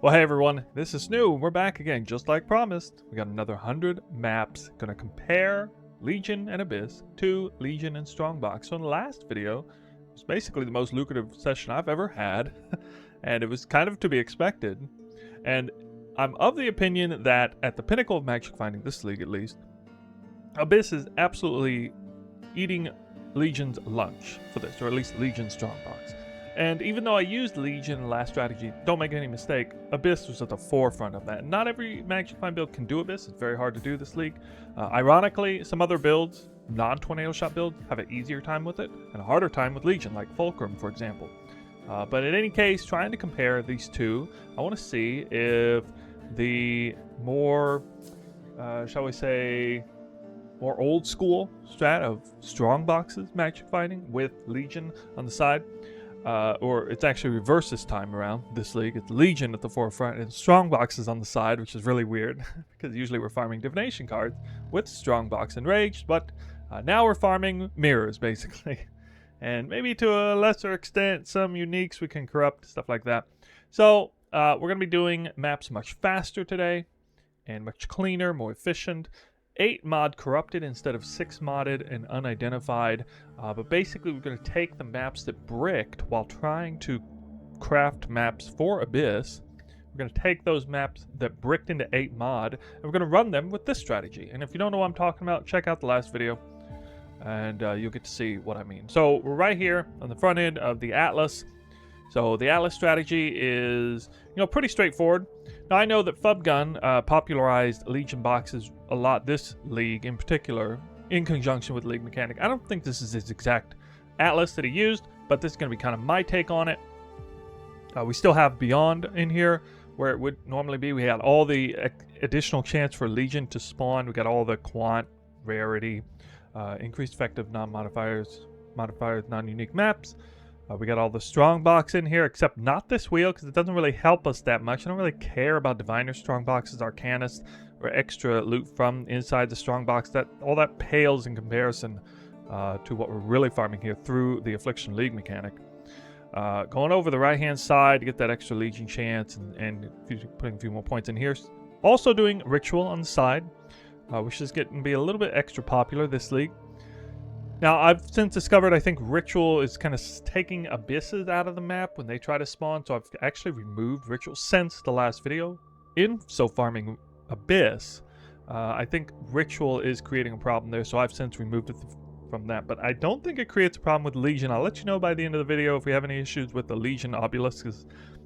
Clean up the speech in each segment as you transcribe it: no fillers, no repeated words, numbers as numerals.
Well, hey everyone, this is Snoo. We're back again, just like promised. We got another 100 maps. Gonna compare Legion and Abyss to Legion and Strongbox. So in the last video, it was basically the most lucrative session I've ever had, and it was kind of to be expected. And I'm of the opinion that at the pinnacle of magic finding, this league at least, Abyss is absolutely eating Legion's lunch for this, or at least Legion Strongbox. And even though I used Legion in the last strategy, don't make any mistake, Abyss was at the forefront of that. Not every Magic Find build can do Abyss. It's very hard to do this league. Ironically, some other builds, non-tornado shot builds, have an easier time with it and a harder time with Legion, like Fulcrum, for example. But in any case, trying to compare these two, I want to see if the more, shall we say, more old school strat of Strongboxes Magic Finding with Legion on the side, or it's actually reversed this time around. This league, it's Legion at the forefront and Strongboxes on the side, which is really weird because usually we're farming divination cards with Strongbox and Rage, but now we're farming mirrors basically, and maybe to a lesser extent some uniques we can corrupt, stuff like that. So we're going to be doing maps much faster today and much cleaner, more efficient. 8 mod corrupted instead of 6 modded and unidentified, but basically we're going to take the maps that bricked while trying to craft maps for Abyss. We're going to take those maps that bricked into 8 mod and we're going to run them with this strategy. And if you don't know what I'm talking about, check out the last video and you'll get to see what I mean. So we're right here on the front end of the Atlas. So the Atlas strategy is, pretty straightforward. Now I know that Fubgun popularized Legion boxes a lot this league in particular, in conjunction with League Mechanic. I don't think this is his exact Atlas that he used, but this is going to be kind of my take on it. We still have Beyond in here, where it would normally be. We had all the additional chance for Legion to spawn. We got all the quant, rarity, increased effective non-modifiers, non-unique maps. We got all the Strongbox in here, except not this wheel, because it doesn't really help us that much. I don't really care about Diviner Strongboxes, Arcanist, or extra loot from inside the Strongbox. All that pales in comparison to what we're really farming here through the Affliction League mechanic. Going over the right-hand side to get that extra Legion chance, and putting a few more points in here. Also doing Ritual on the side, which is getting to be a little bit extra popular this league. Now, I've since discovered I think Ritual is kind of taking Abysses out of the map when they try to spawn, so I've actually removed Ritual since the last video. In farming Abyss, I think Ritual is creating a problem there, so I've since removed it from that. But I don't think it creates a problem with Legion. I'll let you know by the end of the video if we have any issues with the Legion obelisks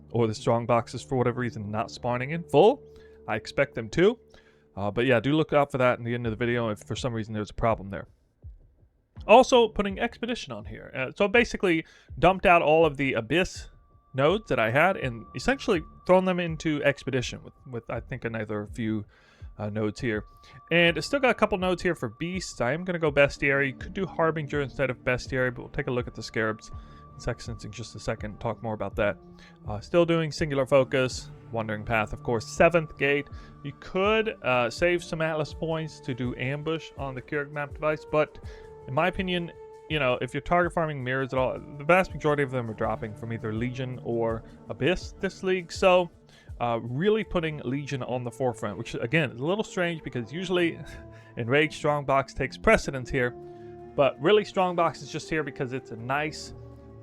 or the Strongboxes for whatever reason not spawning in full. I expect them to. But yeah, do look out for that in the end of the video if for some reason there's a problem there. Also putting Expedition on here. So basically dumped out all of the Abyss nodes that I had and essentially thrown them into Expedition with I think another few nodes here. And I still got a couple nodes here for Beasts. I am going to go Bestiary. Could do Harbinger instead of Bestiary, but we'll take a look at the Scarabs and Sextants in just a second. Talk more about that. Still doing Singular Focus. Wandering Path, of course. 7th Gate. You could save some Atlas points to do Ambush on the Keurig map device, but in my opinion, if you're target farming mirrors at all, the vast majority of them are dropping from either Legion or Abyss this league. So really putting Legion on the forefront, which again is a little strange because usually Enraged Strongbox takes precedence here. But really Strongbox is just here because it's a nice,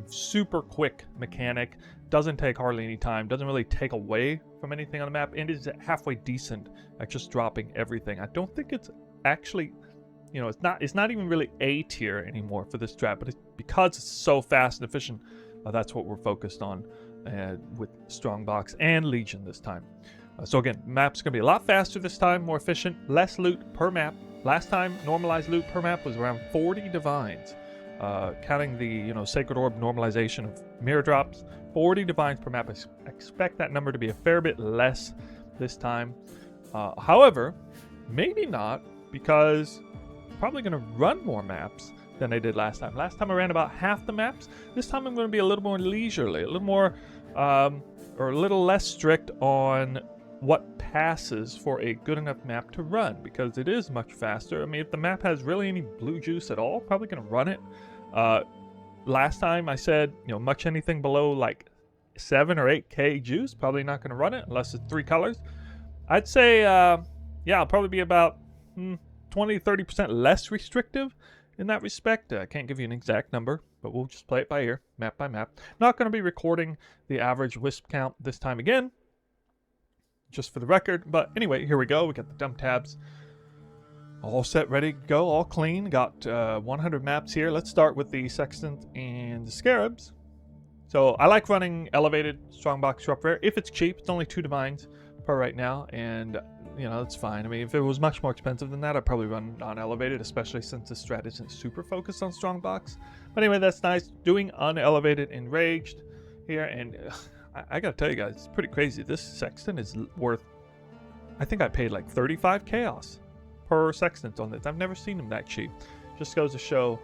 super quick mechanic. Doesn't take hardly any time, doesn't really take away from anything on the map, and is halfway decent at just dropping everything. I don't think it's actually... it's not even really A tier anymore for this strat, but because it's so fast and efficient, that's what we're focused on with Strongbox and Legion this time. So again, map's going to be a lot faster this time, more efficient, less loot per map. Last time, normalized loot per map was around 40 divines, counting the Sacred Orb normalization of mirror drops. 40 divines per map. I expect that number to be a fair bit less this time. However, maybe not, because probably going to run more maps than I did last time. Last time I ran about half the maps. This time I'm going to be a little more leisurely, a little more, or a little less strict on what passes for a good enough map to run, because it is much faster. I mean, if the map has really any blue juice at all, probably going to run it. Last time I said, much anything below like 7 or 8k juice. Probably not going to run it unless it's 3 colors. I'd say, yeah, I'll probably be about 20-30% less restrictive in that respect. I can't give you an exact number, but we'll just play it by ear, map by map. Not going to be recording the average wisp count this time again, just for the record. But anyway, here we go. We got the dump tabs all set, ready to go, all clean. Got 100 maps here. Let's start with the sextant and the scarabs. So I like running elevated strongbox drop rare if it's cheap. It's only 2 divines per right now, and you know, that's fine. I mean, if it was much more expensive than that, I'd probably run non-elevated, especially since the strat isn't super focused on strongbox. But anyway, that's nice. Doing unelevated enraged here, and I gotta tell you guys, it's pretty crazy. This sextant is worth, I think I paid like 35 chaos per sextant on this. I've never seen them that cheap. Just goes to show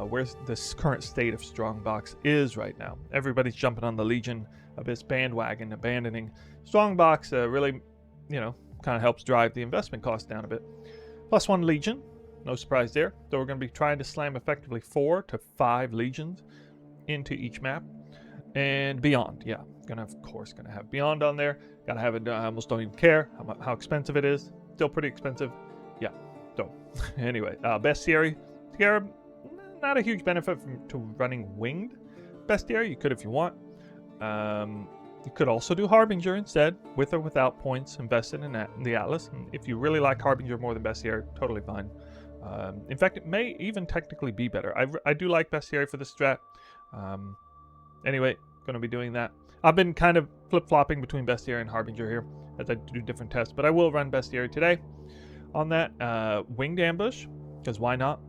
where this current state of strongbox is right now. Everybody's jumping on the Legion Abyss bandwagon, abandoning strongbox. Really, you know, kind of helps drive the investment cost down a bit. +1 Legion, no surprise there. So we're going to be trying to slam effectively 4 to 5 Legions into each map. And beyond, yeah, of course gonna have beyond on there. Gotta have it. I almost don't even care how expensive it is. Still pretty expensive, yeah. So anyway, bestiary scarab, not a huge benefit to running winged bestiary. You could if you want. You could also do harbinger instead, with or without points invested in the atlas. And if you really like harbinger more than bestiary, totally fine. In fact, it may even technically be better. I do like bestiary for the strat. Anyway, going to be doing that. I've been kind of flip-flopping between bestiary and harbinger here as I do different tests, but I will run bestiary today on that. Winged ambush, because why not?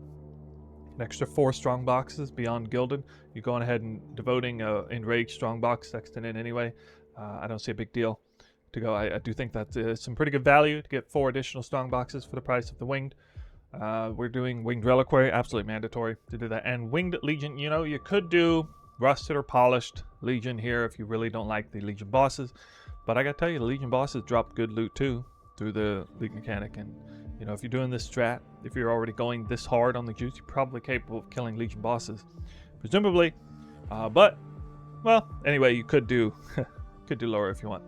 An extra 4 strong boxes beyond gilded. You're going ahead and devoting enraged strong box sextant in anyway. I don't see a big deal to go. I do think that's some pretty good value to get 4 additional strong boxes for the price of the winged. We're doing winged reliquary, absolutely mandatory to do that. And winged legion, you know, you could do rusted or polished Legion here if you really don't like the Legion bosses, but I gotta tell you, the Legion bosses drop good loot too through the League mechanic. And you know, if you're doing this strat, if you're already going this hard on the juice, you're probably capable of killing Legion bosses, presumably. But well, anyway, you could do could do lower if you want.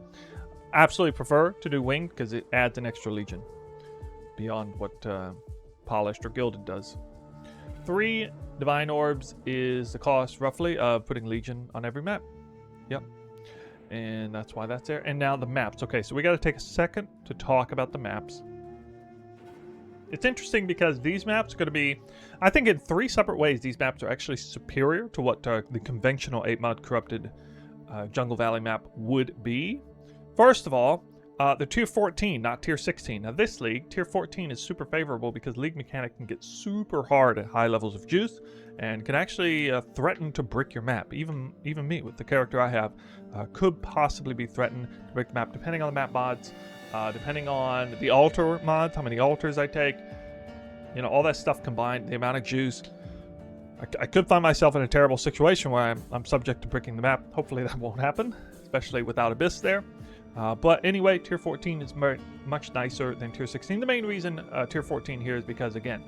Absolutely prefer to do winged because it adds an extra Legion beyond what polished or gilded does. 3 divine orbs is the cost roughly of putting Legion on every map. Yep. And that's why that's there. And now the maps. Okay, so we got to take a second to talk about the maps. It's interesting because these maps are going to be, I think in 3 separate ways, these maps are actually superior to what the conventional 8-mod corrupted Jungle Valley map would be. First of all, the tier 14, not tier 16. Now this league, tier 14 is super favorable because league mechanic can get super hard at high levels of juice and can actually threaten to brick your map. Even me, with the character I have, could possibly be threatened to brick the map depending on the map mods, depending on the altar mods, how many altars I take, you know, all that stuff combined, the amount of juice. I could find myself in a terrible situation where I'm subject to bricking the map. Hopefully that won't happen, especially without Abyss there. But anyway, tier 14 is much nicer than tier 16. The main reason tier 14 here is because, again,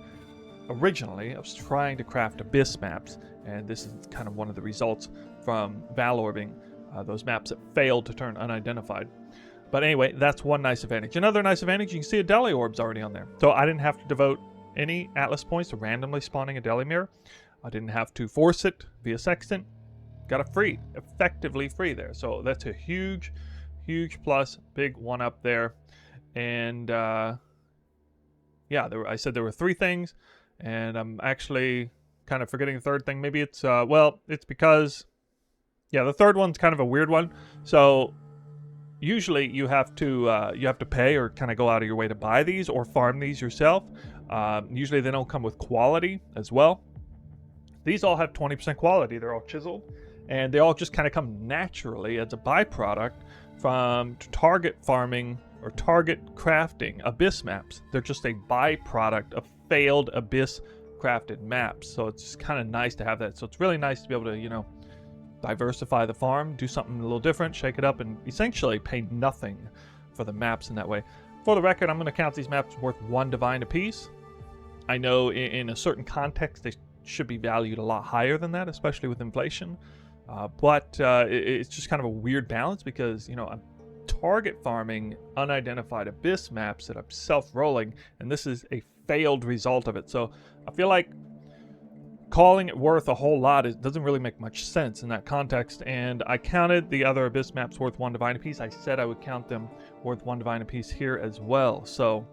originally I was trying to craft Abyss maps, and this is kind of one of the results from Valorbing those maps that failed to turn unidentified. But anyway, that's one nice advantage. Another nice advantage, you can see a deli orb's already on there. So I didn't have to devote any atlas points to randomly spawning a deli mirror. I didn't have to force it via sextant. Got it free, effectively free there. So that's a huge plus, big one up there. And yeah, I said there were 3 things, and I'm actually kind of forgetting the third thing. Maybe it's well, it's because, yeah, the third one's kind of a weird one. So usually you have to pay or kind of go out of your way to buy these or farm these yourself. Usually they don't come with quality as well. These all have 20% quality. They're all chiseled, and they all just kind of come naturally as a byproduct from target farming or target crafting Abyss maps. They're just a byproduct of failed Abyss crafted maps. So it's kind of nice to have that. So it's really nice to be able to, you know, diversify the farm, do something a little different, shake it up, and essentially pay nothing for the maps in that way. For the record, I'm going to count these maps worth 1 divine apiece. I know in a certain context they should be valued a lot higher than that, especially with inflation. But it's just kind of a weird balance because, you know, I'm target farming unidentified abyss maps that I'm self-rolling, and this is a failed result of it. So I feel like calling it worth a whole lot, it doesn't really make much sense in that context. And I counted the other abyss maps worth 1 divine apiece. I said I would count them worth 1 divine apiece here as well. So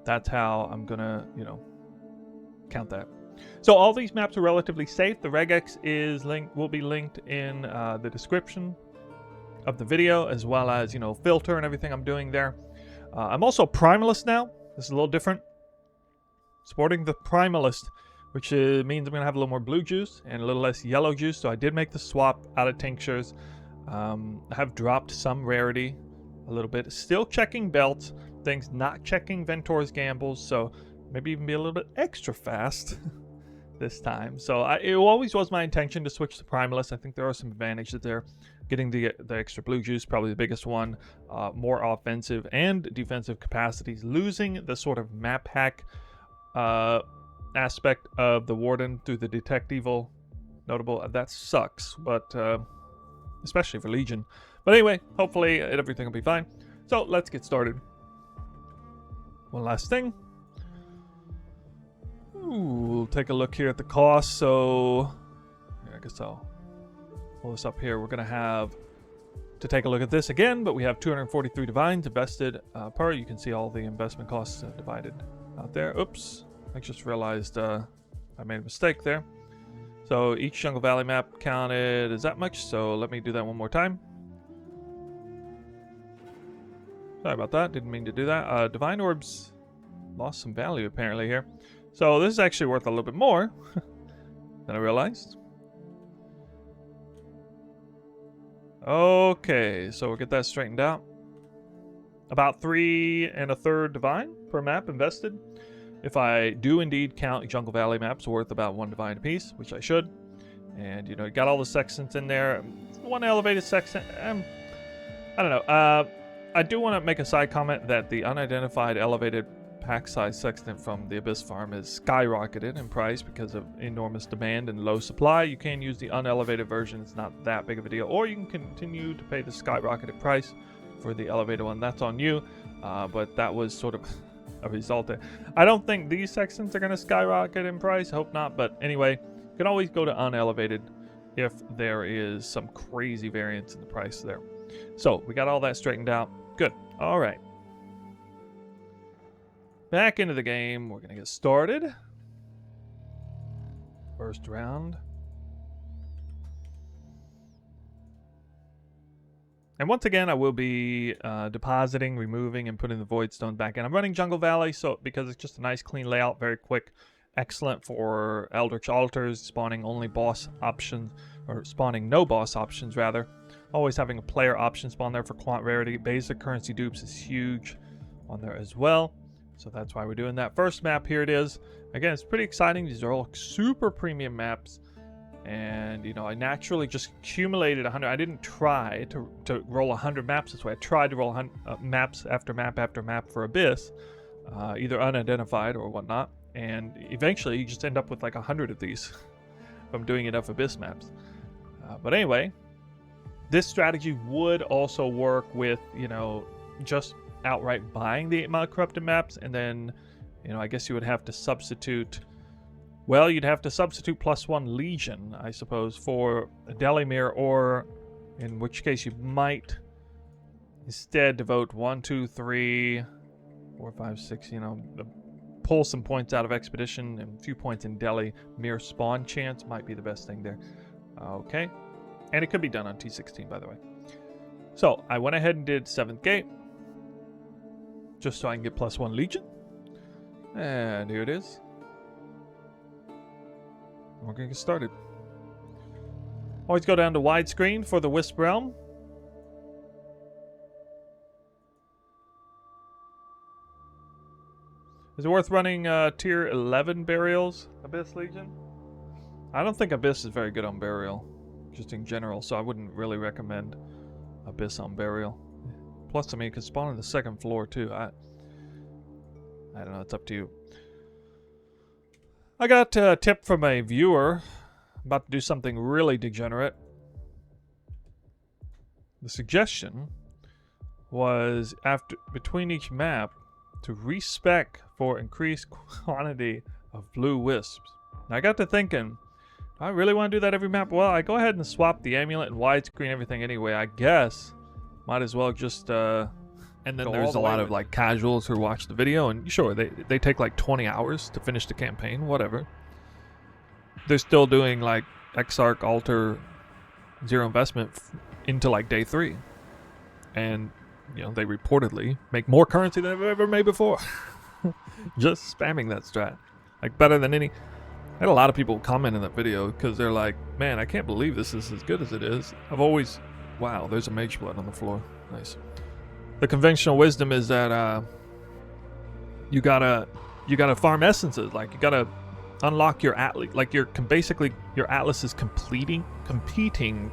that's how I'm gonna, you know, count that. So all these maps are relatively safe. The Regex will be linked in the description of the video, as well as, you know, filter and everything I'm doing there. I'm also primalist now. This is a little different. Sporting the primalist, which means I'm going to have a little more blue juice and a little less yellow juice. So I did make the swap out of tinctures. I have dropped some rarity a little bit. Still checking belts, things, not checking Ventor's gambles. So maybe even be a little bit extra fast this time. So it always was my intention to switch to primalist. I think there are some advantages there. Getting the extra blue juice, probably the biggest one. More offensive and defensive capacities. Losing the sort of map hack aspect of the Warden through the Detect Evil, notable. That sucks, but especially for Legion. But anyway, hopefully everything will be fine. So let's get started. One last thing. We'll take a look here at the cost. So yeah, I guess I'll pull this up here. We're going to have to take a look at this again, but we have 243 divines invested per. You can see all the investment costs divided out there. Oops. I just realized I made a mistake there. So each Jungle Valley map counted as that much. So let me do that one more time. Sorry about that. Didn't mean to do that. Divine orbs lost some value apparently here. So this is actually worth a little bit more than I realized. Okay, so we'll get that straightened out. About 3 1/3 divine per map invested. If I do indeed count Jungle Valley maps worth about 1 divine apiece, which I should. And, you know, you got all the sextants in there. One elevated sextant. I don't know. I do want to make a side comment that the unidentified elevated pack size sextant from the Abyss farm is skyrocketed in price because of enormous demand and low supply. You can use the unelevated version. It's not that big of a deal. Or you can continue to pay the skyrocketed price for the elevated one. That's on you. But that was sort of a result there. I don't think these sextants are going to skyrocket in price. Hope not. But anyway, you can always go to unelevated if there is some crazy variance in the price there. So we got all that straightened out. Good. All right. Back into the game. We're going to get started. First round. And once again, I will be depositing, removing, and putting the void stones back in. I'm running Jungle Valley because it's just a nice, clean layout, very quick, excellent for Eldritch Altars, spawning only boss options, or spawning no boss options, rather. Always having a player option spawn there for quant rarity. Basic currency dupes is huge on there as well. So that's why we're doing that. First map, here it is. Again, it's pretty exciting. These are all super premium maps. And, you know, I naturally just accumulated 100. I didn't try to roll 100 maps this way. I tried to roll 100, maps after map after map for Abyss, either unidentified or whatnot. And eventually, you just end up with like 100 of these from doing enough Abyss maps. But anyway, this strategy would also work with, you know, just outright buying the 8-mile corrupted maps. And then, you know, I guess you would have to substitute... Well, you'd have to substitute +1 Legion, I suppose, for a deli, or in which case you might instead devote 1, 2, 3, 4, 5, 6, you know, pull some points out of Expedition and a few points in deli. Spawn chance might be the best thing there. Okay. And it could be done on T14, by the way. So I went ahead and did 7th gate, just so I can get +1 Legion. And here it is. We're going to get started. Always go down to widescreen for the Wisp Realm. Is it worth running tier 11 burials, Abyss Legion? I don't think Abyss is very good on burial, just in general, so I wouldn't really recommend Abyss on burial. Plus, I mean, it could spawn on the 2nd floor, too. I don't know, it's up to you. I got a tip from a viewer. I'm about to do something really degenerate. The suggestion was between each map to respec for increased quantity of blue wisps. Now I got to thinking, do I really want to do that every map? Well, I go ahead and swap the amulet and widescreen everything anyway. I guess might as well just and then there's a lot of like casuals who watch the video, and sure, they take like 20 hours to finish the campaign, whatever. They're still doing like Exarch, Altar, zero investment into like day 3. And, you know, they reportedly make more currency than they've ever made before. Just spamming that strat. Like better than any. I had a lot of people comment in that video because they're like, man, I can't believe this is as good as it is. I've always, wow, there's a mage blood on the floor. Nice. The conventional wisdom is that you gotta farm essences. Like you gotta unlock your atlas. Like basically your atlas is competing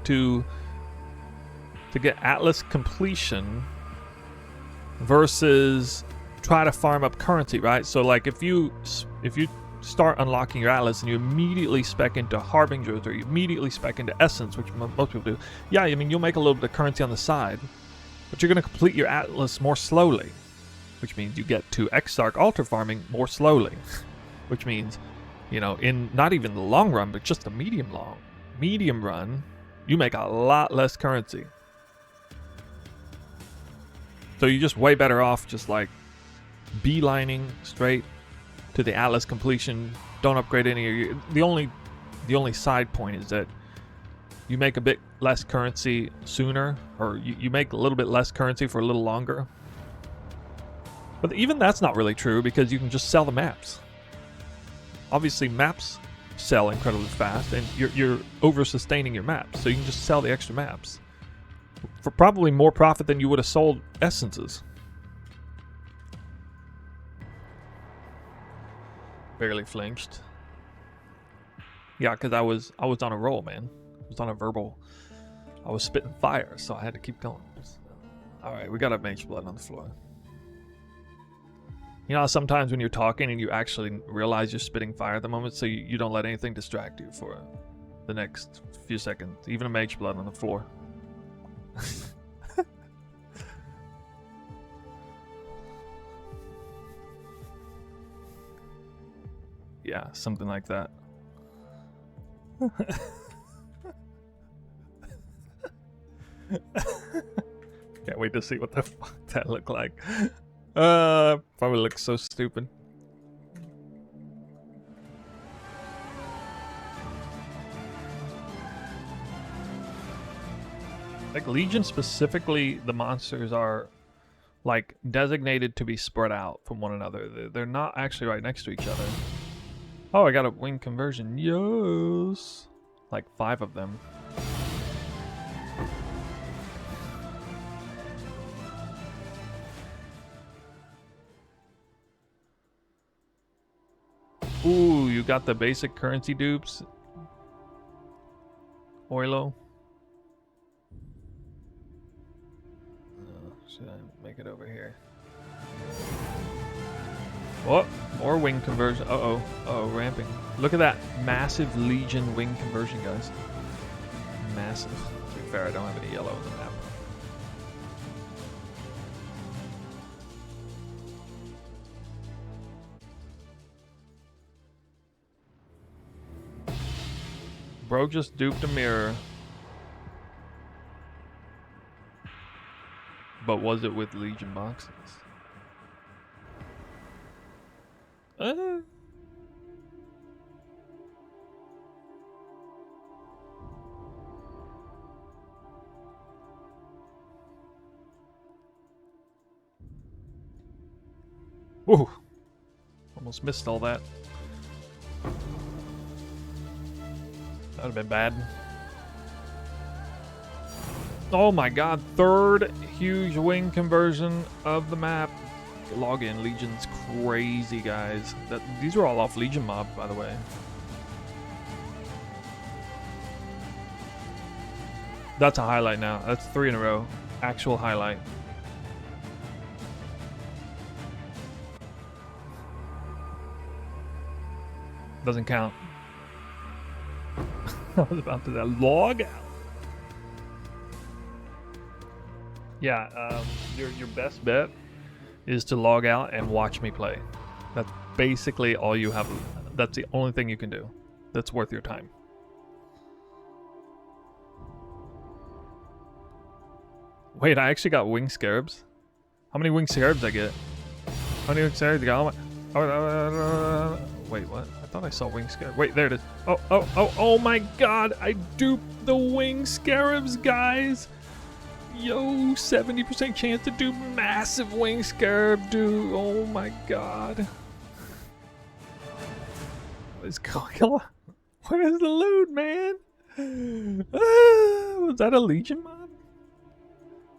to get atlas completion versus try to farm up currency, right? So like if you start unlocking your atlas and you immediately spec into harbingers or you immediately spec into essence, which most people do, yeah, I mean you'll make a little bit of currency on the side. But you're going to complete your atlas more slowly, which means you get to Exarch altar farming more slowly, which means, you know, in not even the long run, but just the medium run, you make a lot less currency. So you're just way better off just like beelining straight to the atlas completion. Don't upgrade any of your, the only side point is that you make a bit less currency sooner, or you make a little bit less currency for a little longer. But even that's not really true because you can just sell the maps. Obviously maps sell incredibly fast and you're over-sustaining your maps, so you can just sell the extra maps for probably more profit than you would have sold essences. Barely flinched. Yeah, because I was on a roll, man. I was on a verbal. I was spitting fire, so I had to keep going. Alright, we got a mage blood on the floor. You know, sometimes when you're talking and you actually realize you're spitting fire at the moment, so you don't let anything distract you for the next few seconds. Even a mage blood on the floor. Yeah, something like that. Can't wait to see what the fuck that looked like. Probably looks so stupid. Like Legion specifically, the monsters are like designated to be spread out from one another. They're not actually right next to each other. Oh, I got a wing conversion. Yes. Like 5 of them. Ooh, you got the basic currency dupes. Oilo. Should I make it over here? Oh, more wing conversion. Uh-oh. Uh-oh, ramping. Look at that massive Legion wing conversion, guys. Massive. To be fair, I don't have any yellow in the map. Bro just duped a mirror. But was it with Legion boxes? Ooh. Almost missed all that. That would have been bad. Oh my god, 3rd huge wing conversion of the map. Log in, Legion's crazy, guys. These are all off Legion mob, by the way. That's a highlight now. That's 3 in a row. Actual highlight. Doesn't count. I was about to log out. Yeah, your best bet is to log out and watch me play. That's basically all you have. That's the only thing you can do that's worth your time. Wait, I actually got wing scarabs. How many wing scarabs I get? How many wing scarabs I got? Wait, what? I thought I saw wing scarab. Wait, there it is. Oh my god! I duped the wing scarabs, guys! Yo, 70% chance to do massive wing scarab, dude. Oh my god. What is going on? What is the loot, man? Was that a Legion mod?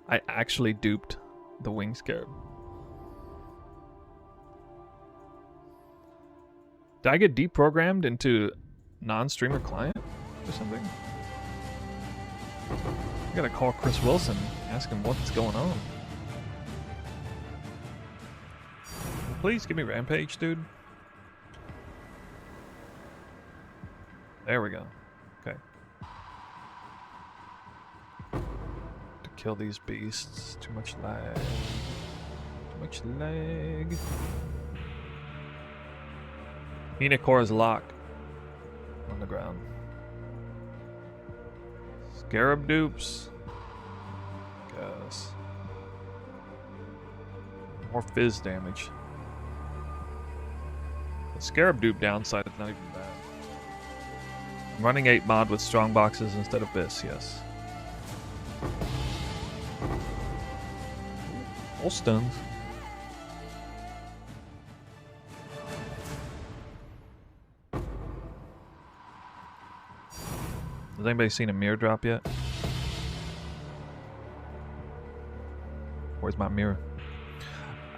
I actually duped the wing scarab. Did I get deprogrammed into non-streamer client or something? I gotta call Chris Wilson, ask him what's going on. Please give me Rampage, dude. There we go. Okay. To kill these beasts. Too much lag. Too much lag. Unicorn's lock on the ground. Scarab dupes. Guess. More fizz damage. The Scarab dupe downside is not even bad. I'm running 8 mod with Strongboxes instead of Biss, yes. All stuns. Has anybody seen a mirror drop yet? Where's my mirror?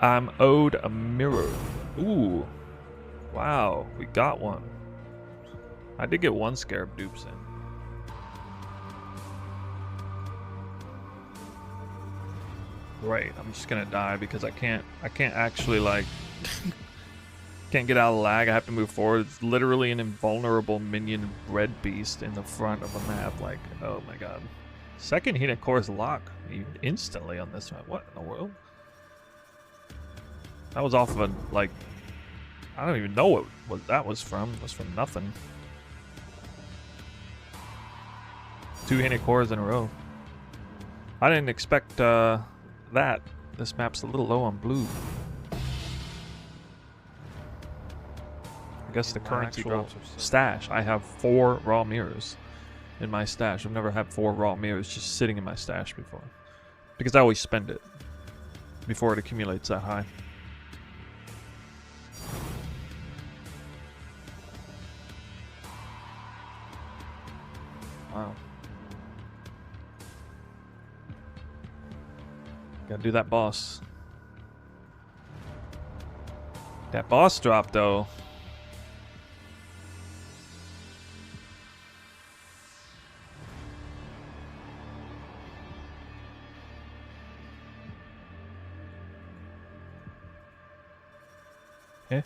I'm owed a mirror. Ooh. Wow, we got one. I did get one Scarab dupes in. Great, I'm just gonna die because I can't actually like can't get out of lag. I have to move forward. It's literally an invulnerable minion red beast in the front of the map. Like, oh my god. Second Hinacor's lock instantly on this map. What in the world? That was off of a, like, I don't even know what that was from. It was from nothing. 2 Hinacors in a row. I didn't expect that. This map's a little low on blue. I guess the currency drops stash. I have 4 raw mirrors in my stash. I've never had 4 raw mirrors just sitting in my stash before. Because I always spend it before it accumulates that high. Wow. Gotta do that boss. That boss drop though. Eh?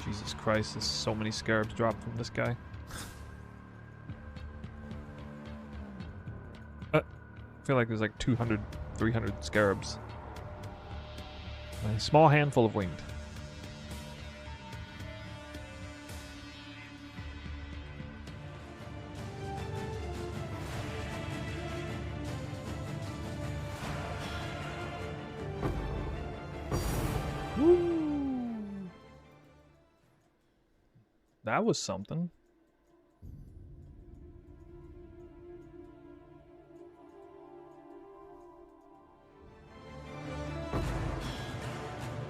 Jesus Christ, there's so many scarabs dropped from this guy. I feel like there's like 200, 300 scarabs. A small handful of winged. That was something.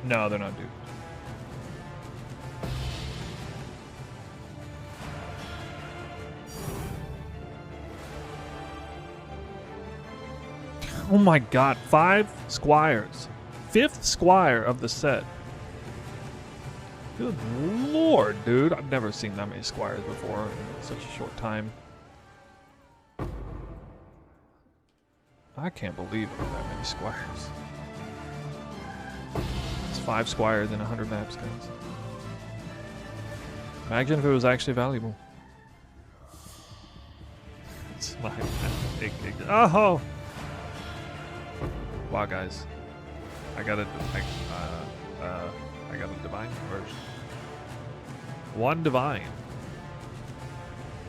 No, they're not duped. Oh my god, 5 squires. 5th squire of the set. Good lord, dude. I've never seen that many squires before in such a short time. I can't believe there are that many squires. It's 5 squires in 100 maps, guys. Imagine if it was actually valuable. It's my big. Oh! Wow, guys. I got a divine version. One divine.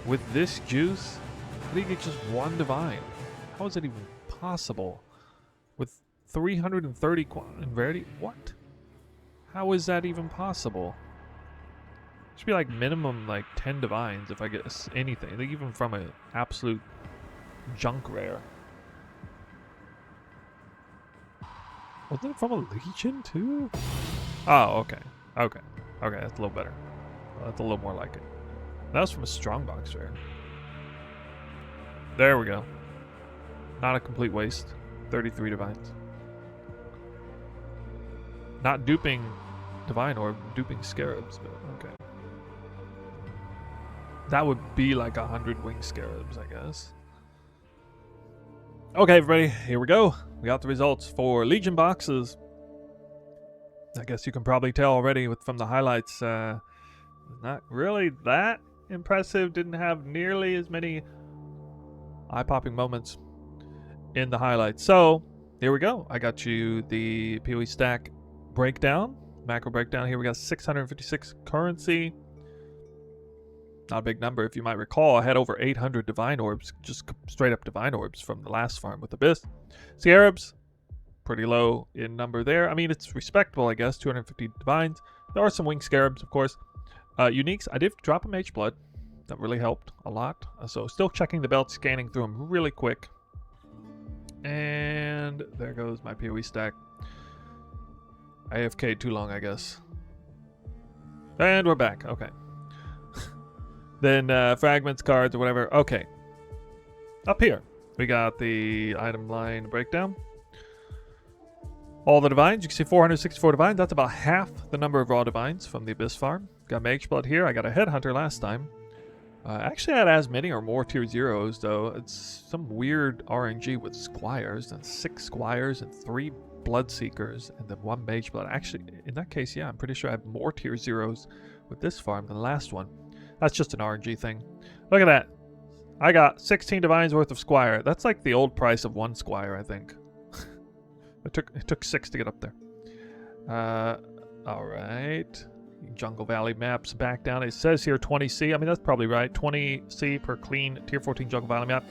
With this juice, how do you get just one divine? How is it even possible? With 330 in rarity? What? How is that even possible? It should be like minimum like 10 divines if I get anything. Like even from an absolute junk rare. Wasn't it from a Legion too? Oh, okay. Okay. Okay, that's a little better. That's a little more like it. That was from a Strongbox rare. There we go. Not a complete waste. 33 divines. Not duping divine orb, duping Scarabs, but okay. That would be like 100 winged Scarabs, I guess. Okay, everybody, here we go. We got the results for Legion boxes. I guess you can probably tell already from the highlights. Not really that impressive. Didn't have nearly as many eye-popping moments in the highlights. So, here we go. I got you the PoE stack breakdown, macro breakdown. Here we got 656 currency. Not a big number. If you might recall, I had over 800 divine orbs, just straight up divine orbs from the last farm with Abyss. Scarabs, pretty low in number there. I mean, it's respectable, I guess. 250 divines. There are some winged Scarabs, of course. Uniques, I did drop a Mage Blood. That really helped a lot. So still checking the belt, scanning through them really quick. And there goes my PoE stack. AFK too long, I guess. And we're back. Okay. Then fragments, cards, or whatever. Okay. Up here, we got the item line breakdown. All the divines, you can see 464 divines. That's about half the number of raw divines from the Abyss farm. Got Mage Blood here. I got a Headhunter last time. Actually, I had as many or more tier 0s, though. It's some weird RNG with Squires, and 6 Squires, and 3 Bloodseekers, and then 1 Mage Blood. Actually, in that case, yeah, I'm pretty sure I have more tier 0s with this farm than the last one. That's just an RNG thing. Look at that. I got 16 divines worth of Squire. That's like the old price of 1 Squire, I think. It took 6 to get up there. Alright. Jungle Valley maps back down. It says here 20C. I mean, that's probably right. 20C per clean tier 14 Jungle Valley map.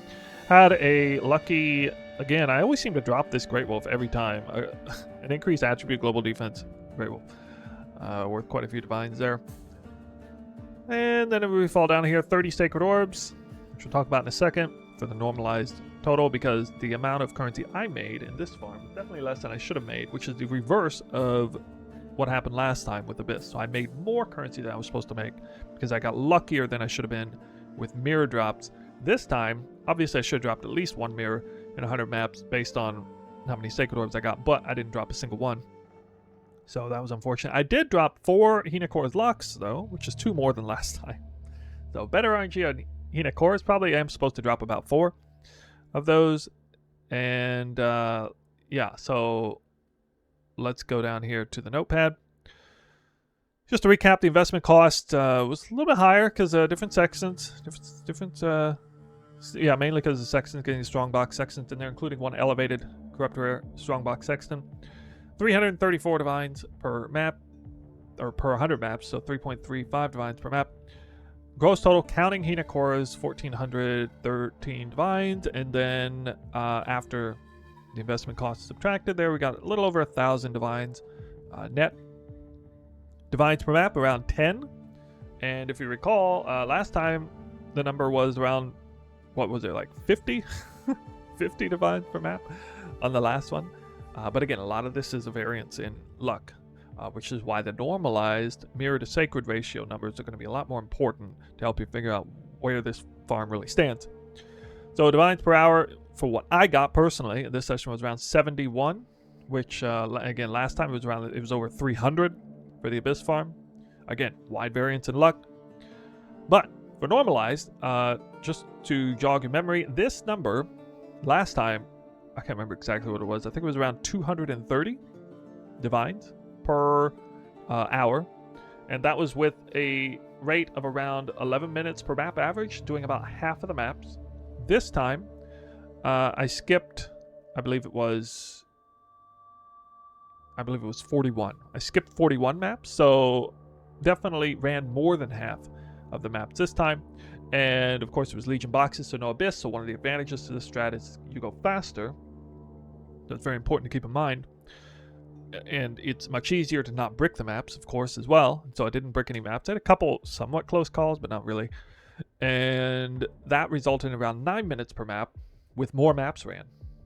Had a lucky... Again, I always seem to drop this Great Wolf every time. An increased attribute global defense. Great Wolf. Worth quite a few divines there. And then if we fall down here, 30 Sacred Orbs, which we'll talk about in a second, for the normalized total, because the amount of currency I made in this farm was definitely less than I should have made, which is the reverse of what happened last time with Abyss. So I made more currency than I was supposed to make, because I got luckier than I should have been with mirror drops. This time, obviously I should have dropped at least 1 mirror in 100 maps based on how many Sacred Orbs I got, but I didn't drop a single one. So that was unfortunate. I did drop 4 Hinakora's Lux, though, which is 2 more than last time. So better RNG on Hinakora's. Probably am supposed to drop about 4 of those. And yeah, so let's go down here to the notepad. Just to recap, the investment cost was a little bit higher because different sextants. Yeah, mainly because the sextants getting the Strongbox sextant in there, including 1 elevated corrupt rare Strongbox sextant. 334 divines per map, or per 100 maps, so 3.35 divines per map. Gross total, counting Hinakora's, 1,413 divines, and then after the investment cost is subtracted, there we got a little over 1,000 divines. Net divines per map, around 10. And if you recall, last time the number was around, what was it, like 50? 50 divines per map on the last one. But again, a lot of this is a variance in luck, which is why the normalized mirror to sacred ratio numbers are going to be a lot more important to help you figure out where this farm really stands. So divines per hour, for what I got personally, this session was around 71, which again, last time it was over 300 for the Abyss farm. Again, wide variance in luck. But for normalized, just to jog your memory, this number last time, I can't remember exactly what it was. I think it was around 230 divines per hour. And that was with a rate of around 11 minutes per map average, doing about half of the maps. This time, I skipped, I believe it was 41. I skipped 41 maps, so definitely ran more than half of the maps this time. And of course, it was Legion boxes, so no abyss. So one of the advantages to this strat is you go faster. That's very important to keep in mind. And it's much easier to not brick the maps, of course, as well. So I didn't brick any maps. I had a couple somewhat close calls, but not really. And that resulted in around 9 minutes per map, with more maps ran.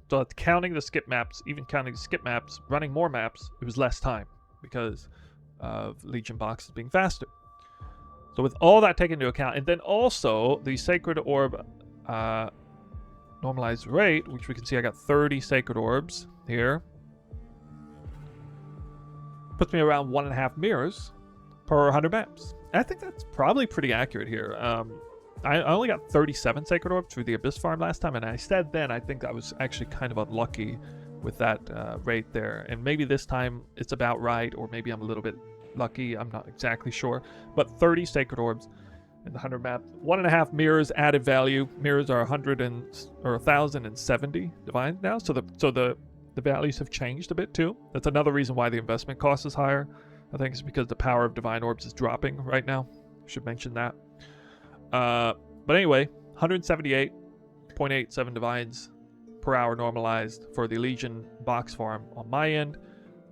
So that's counting the skip maps, even counting the skip maps, running more maps, it was less time because of Legion boxes being faster. So with all that taken into account, and then also the Sacred Orb normalized rate, which we can see I got 30 Sacred Orbs here, puts me around 1.5 mirrors per 100 maps. I think that's probably pretty accurate here. I only got 37 Sacred Orbs through the Abyss farm last time, and I said then I think I was actually kind of unlucky with that rate there. And maybe this time it's about right, or maybe I'm a little bit lucky. I'm not exactly sure. But 30 Sacred Orbs in the 100 maps. 1.5 mirrors added value. Mirrors are 1,070 divines now, so the values have changed a bit too. That's another reason why the investment cost is higher. I think it's because the power of divine orbs is dropping right now. Should mention that. But anyway, 178.87 divines per hour normalized for the Legion box farm on my end.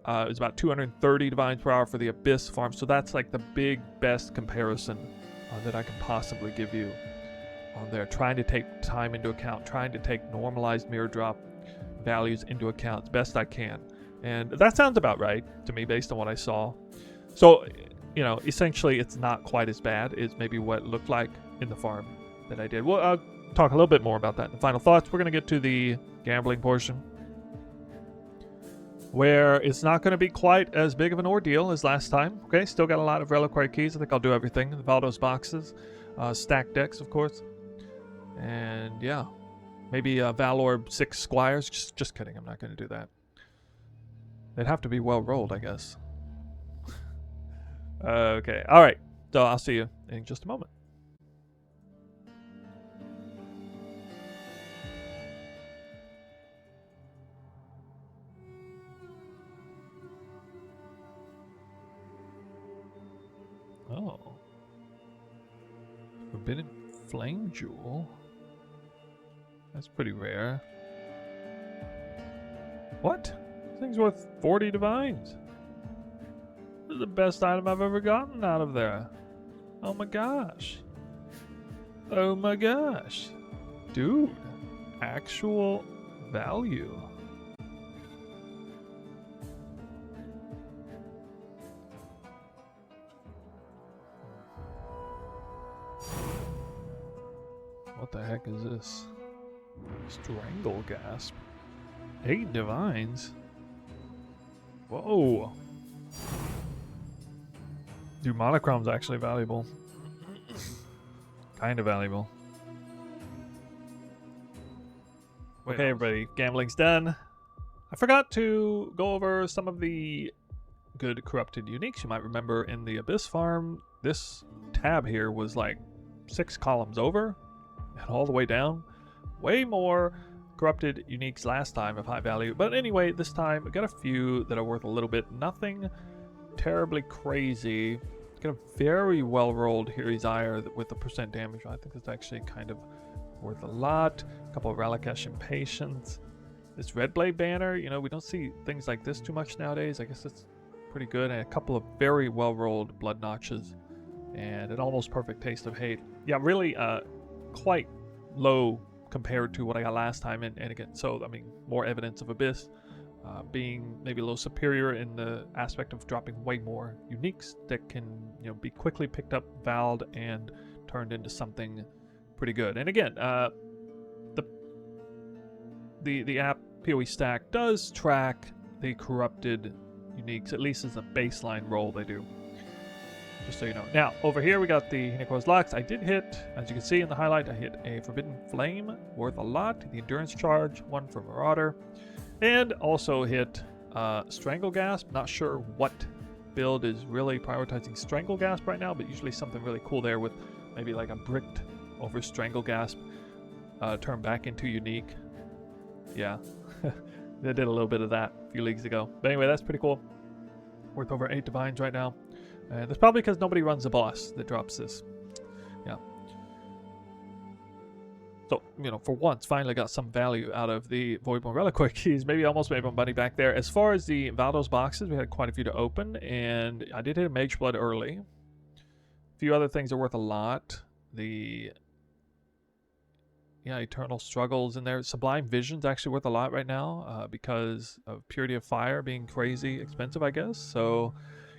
It was about 230 divines per hour for the Abyss farm. So that's like the best comparison that I can possibly give you on there. Trying to take time into account, trying to take normalized mirror drop values into account as best I can. And that sounds about right to me based on what I saw. So, you know, essentially it's not quite as bad as maybe what it looked like in the farm that I did. Well, I'll talk a little bit more about that in the final thoughts. We're going to get to the gambling portion, where it's not going to be quite as big of an ordeal as last time. Okay, still got a lot of reliquary keys. I think I'll do everything. The Valdos boxes, stack decks, of course. And yeah, maybe Valorb 6 Squires. Just kidding, I'm not going to do that. They'd have to be well rolled, I guess. Okay, alright. So I'll see you in just a moment. Oh. Forbidden Flame Jewel. That's pretty rare. What? This thing's worth 40 divines. This is the best item I've ever gotten out of there. Oh my gosh. Oh my gosh. Dude. Actual value. What the heck is this? Strangle Gasp. 8 divines? Whoa. Dude, Monochrom's actually valuable. Kind of valuable. Okay, everybody. Gambling's done. I forgot to go over some of the good corrupted uniques. You might remember in the Abyss farm, this tab here was like 6 columns over and all the way down. Way more corrupted uniques last time of high value. But anyway, this time I got a few that are worth a little bit. Nothing terribly crazy. Got a very well rolled Hiri's Ire with the % damage. I think it's actually kind of worth a lot. A couple of Relicash Impatience. This Red Blade banner, you know, we don't see things like this too much nowadays. I guess it's pretty good. And a couple of very well rolled Blood Notches. And an almost perfect Taste of Hate. Yeah, really quite low compared to what I got last time. And again, so, I mean, more evidence of Abyss. Being maybe a little superior in the aspect of dropping way more uniques that can, you know, be quickly picked up, valed, and turned into something pretty good. And again, the app PoE Stack does track the corrupted uniques, at least as a baseline roll they do. Just so you know. Now, over here we got the Hinicor's Locks. I did hit, as you can see in the highlight, I hit a Forbidden Flame, worth a lot. The Endurance Charge, one for Marauder. And also hit Strangle Gasp. Not sure what build is really prioritizing Strangle Gasp right now, but usually something really cool there with maybe like a bricked over Strangle Gasp turned back into unique. Yeah, they did a little bit of that a few leagues ago. But anyway, that's pretty cool. Worth over 8 divines right now. And that's probably because nobody runs a boss that drops this. Yeah. So, you know, for once, finally got some value out of the Voidborn Reliquary keys. Maybe almost made my money back there. As far as the Valdos boxes, we had quite a few to open, and I did hit a Mage Blood early. A few other things are worth a lot. The Eternal Struggles in there. Sublime Vision's actually worth a lot right now because of Purity of Fire being crazy expensive, I guess. So,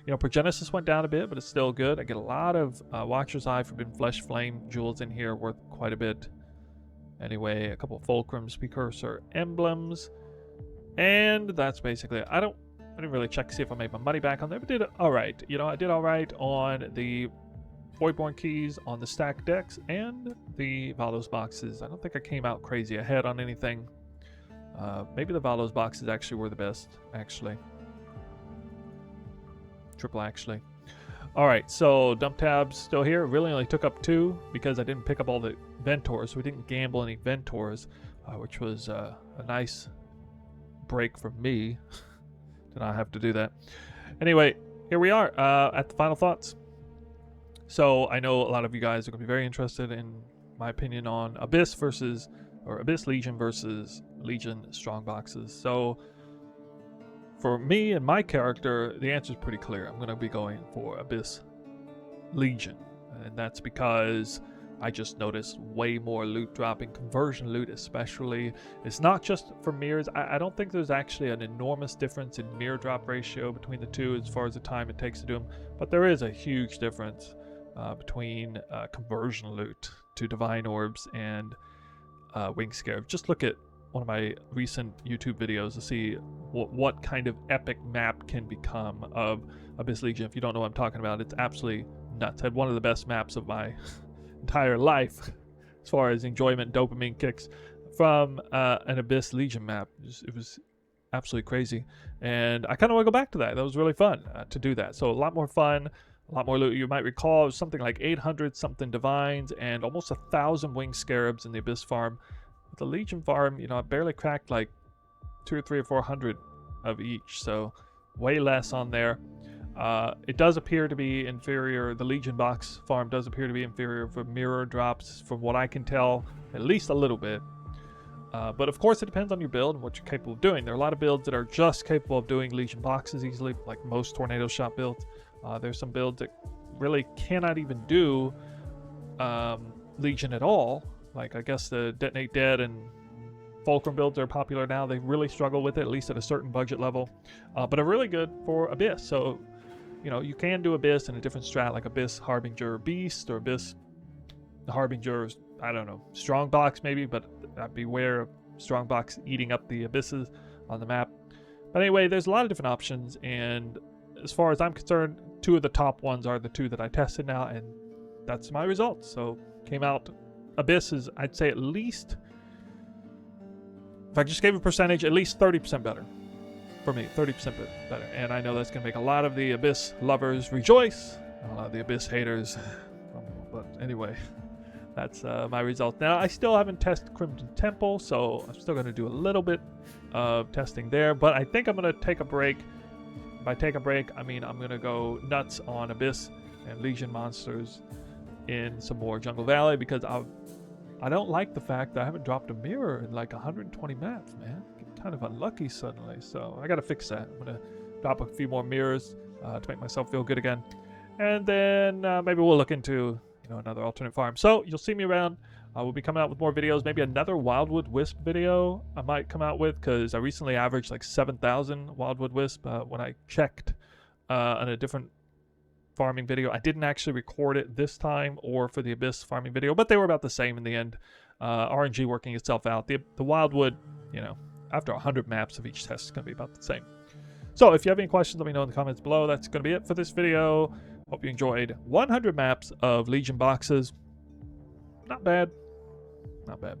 you know, Progenesis went down a bit, but it's still good. I get a lot of Watcher's Eye, Forbidden Flesh, Flame jewels in here, worth quite a bit. Anyway, a couple of Fulcrums, Precursor Emblems, and that's basically it. I didn't really check to see if I made my money back on there, but did all right. You know, I did all right on the Voidborn keys, on the stack decks, and the Valdos boxes. I don't think I came out crazy ahead on anything. Maybe the Valdos boxes actually were the best, actually. Triple actually. Alright, so dump tabs still here. Really only took up 2 because I didn't pick up all the Ventors. So we didn't gamble any Ventors, which was a nice break for me. Did not have to do that. Anyway, here we are at the final thoughts. So I know a lot of you guys are going to be very interested in my opinion on Abyss Legion versus Legion Strongboxes. So for me and my character, the answer is pretty clear. I'm going to be going for Abyss Legion. And that's because I just noticed way more loot dropping, conversion loot especially. It's not just for mirrors. I don't think there's actually an enormous difference in mirror drop ratio between the two as far as the time it takes to do them. But there is a huge difference between conversion loot to Divine Orbs and Wing Scarabs. Just look at one of my recent YouTube videos to see what kind of epic map can become of Abyss Legion. If you don't know what I'm talking about, it's absolutely nuts. I had one of the best maps of my entire life as far as enjoyment, dopamine kicks from an Abyss Legion map. It was absolutely crazy, and I kind of want to go back to that. That was really fun to do that. So a lot more fun, a lot more loot. You might recall it was something like 800 something Divines and almost 1,000 Wing Scarabs in the Abyss farm. With the Legion farm, you know, I barely cracked like 200 or 300 or 400 of each, so way less on there. It does appear to be inferior. The Legion box farm does appear to be inferior for mirror drops, from what I can tell, at least a little bit. But of course, it depends on your build and what you're capable of doing. There are a lot of builds that are just capable of doing Legion boxes easily, like most Tornado Shop builds. There's some builds that really cannot even do Legion at all. Like, I guess the Detonate Dead and Fulcrum builds are popular now. They really struggle with it, at least at a certain budget level. But are really good for Abyss. So, you know, you can do Abyss in a different strat, like Abyss Harbinger Beast, or Abyss Harbinger, I don't know, Strongbox maybe, but beware of Strongbox eating up the abysses on the map. But anyway, there's a lot of different options, and as far as I'm concerned, 2 of the top ones are the 2 that I tested now, and that's my results. So, came out, Abyss is, I'd say, at least, if I just gave a percentage, at least 30% better. For me, 30% better. And I know that's going to make a lot of the Abyss lovers rejoice, a lot of the Abyss haters. But anyway, that's my results. Now, I still haven't tested Crimson Temple, so I'm still going to do a little bit of testing there. But I think I'm going to take a break. By take a break, I mean I'm going to go nuts on Abyss and Legion monsters in some more Jungle Valley, because I don't like the fact that I haven't dropped a mirror in like 120 maps, man. Get kind of unlucky suddenly, so I gotta fix that. I'm gonna drop a few more mirrors to make myself feel good again, and then maybe we'll look into, you know, another alternate farm. So you'll see me around. We'll be coming out with more videos. Maybe another Wildwood Wisp video I might come out with, because I recently averaged like 7,000 Wildwood Wisp when I checked on a different farming video. I didn't actually record it this time or for the Abyss farming video, but they were about the same in the end. RNG working itself out. The Wildwood, you know, after 100 maps of each test is going to be about the same. So if you have any questions, let me know in the comments below. That's going to be it for this video. Hope you enjoyed 100 maps of Legion boxes. Not bad. Not bad.